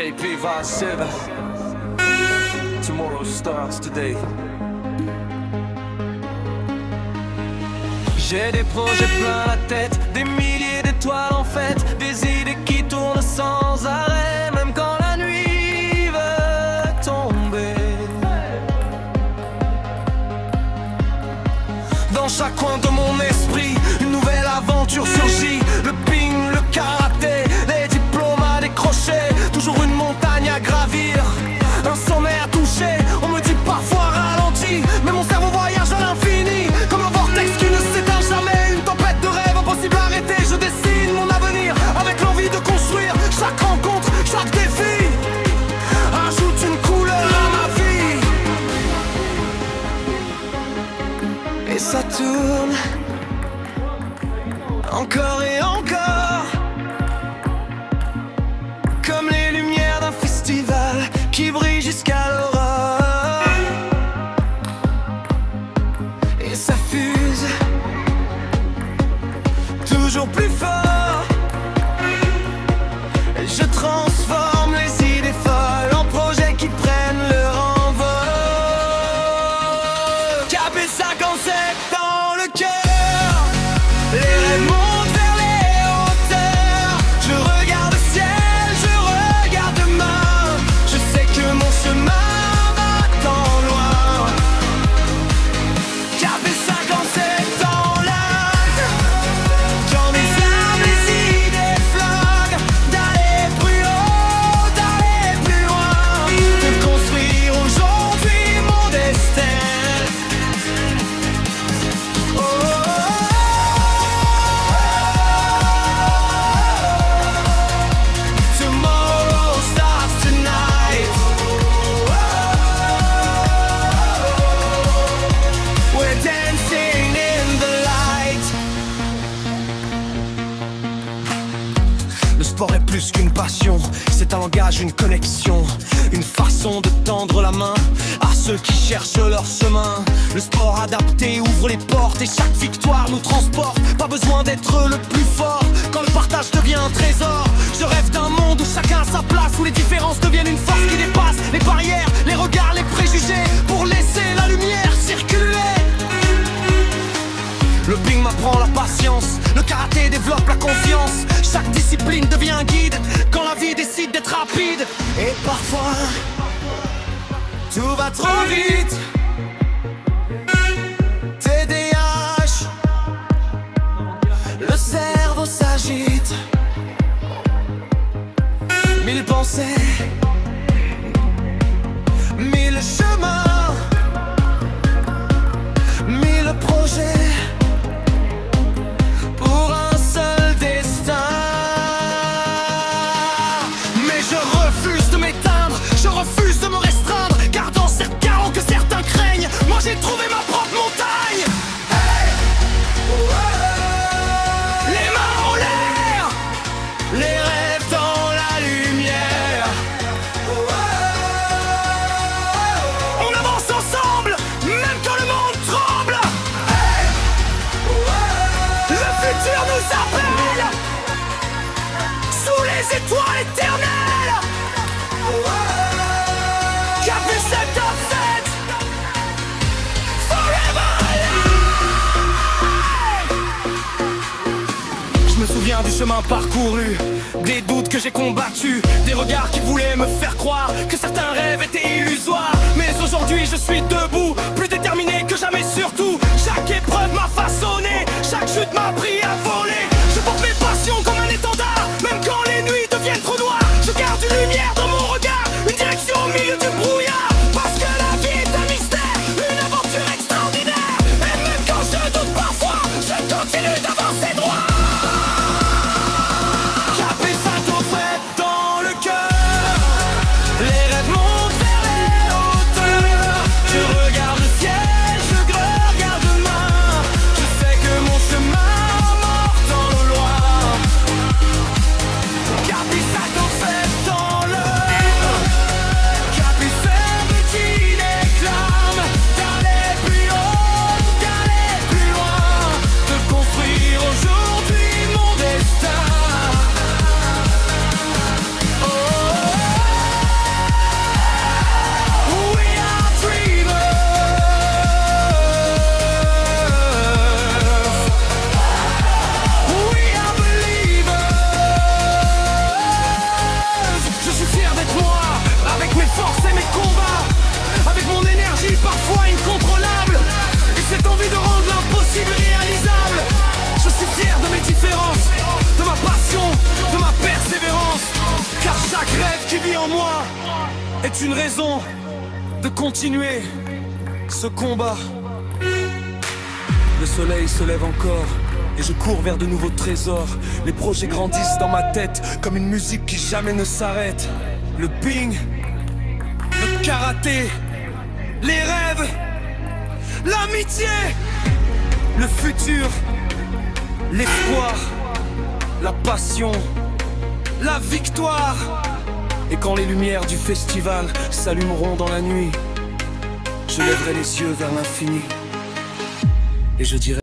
KP Vice 7. Tomorrow starts today. J'ai des projets plein la tête, des milliers d'étoiles en fête, des idées qui tournent sans arrêt, même quand la nuit veut tomber. Dans chaque coin de mon esprit, une nouvelle aventure surgit. Le ping, le karaté, les diplômes à décrocher, toujours une montagne à gravir, un sommet à toucher. On me dit parfois ralenti, mais mon cerveau voyage à l'infini, comme un vortex qui ne s'éteint jamais. Une tempête de rêves impossible à arrêter. Je dessine mon avenir avec l'envie de construire. Chaque rencontre, chaque défi ajoute une couleur à ma vie. Et ça tourne encore et encore, comme les lumières d'un festival qui brille jusqu'à l'aurore. Et ça fuse toujours plus fort. Et je transforme les idées folles en projets qui prennent leur envol. Capé 57 dans le cœur, les rêves montent vers les hauteurs. Je regarde le ciel, je regarde demain. Je sais que mon chemin va tant loin. Capé 57 dans l'âme, quand mes âmes, les idées flottent, d'aller plus haut, d'aller plus loin, de construire aujourd'hui mon destin. Oh, tomorrow starts tonight. We're dancing in the light. Le sport est plus qu'une passion, c'est un langage, une connexion, une façon de tendre la main à ceux qui cherchent leur chemin. Le sport adapté ouvre les portes et chaque victoire nous transporte. Pas besoin d'être le plus fort quand le partage devient un trésor. Je rêve d'un monde où chacun a sa place, où les différences deviennent une force qui dépasse les barrières, les regards, les préjugés, pour laisser la lumière circuler. Le ping m'apprend la patience, le karaté développe la confiance. Chaque discipline devient un guide quand la vie décide d'être rapide. Et parfois, tout va trop vite. TDAH, le cerveau s'agite. Mille pensées, mille chemins, mille projets pour un seul destin. Mais je refuse de m'éteindre, je refuse de me restreindre, car dans cette chaos que certains craignent, moi j'ai trouvé ma propre montagne. Hey! Les mains en l'air, les rêves dans la lumière. On avance ensemble, même quand le monde tremble. Hey! Le futur nous appelle, sous les étoiles éternelles. Capé 57, forever alive. Je me souviens du chemin parcouru, des doutes que j'ai combattus, des regards qui voulaient me faire croire que certains rêves étaient illusoires. Mais aujourd'hui je suis debout, plus déterminé que jamais surtout. Chaque épreuve m'a façonné, chaque chute m'a appris à voler. Je porte mes passions comme un étendard, même quand les nuits deviennent trop noires. Je garde une lumière dans mon regard, une direction au milieu du brouillard. Parce que la vie est un mystère, une aventure extraordinaire. Et même quand je doute parfois, je continue d'avancer droit. Capé 57 dans le cœur, les rêves montent vers les hauteurs. Je regarde le ciel, je est une raison de continuer ce combat. Le soleil se lève encore et je cours vers de nouveaux trésors. Les projets grandissent dans ma tête comme une musique qui jamais ne s'arrête. Le ping, le karaté, les rêves, l'amitié, le futur, l'espoir, la passion, la victoire. Et quand les lumières du festival s'allumeront dans la nuit, je lèverai les yeux vers l'infini et je dirai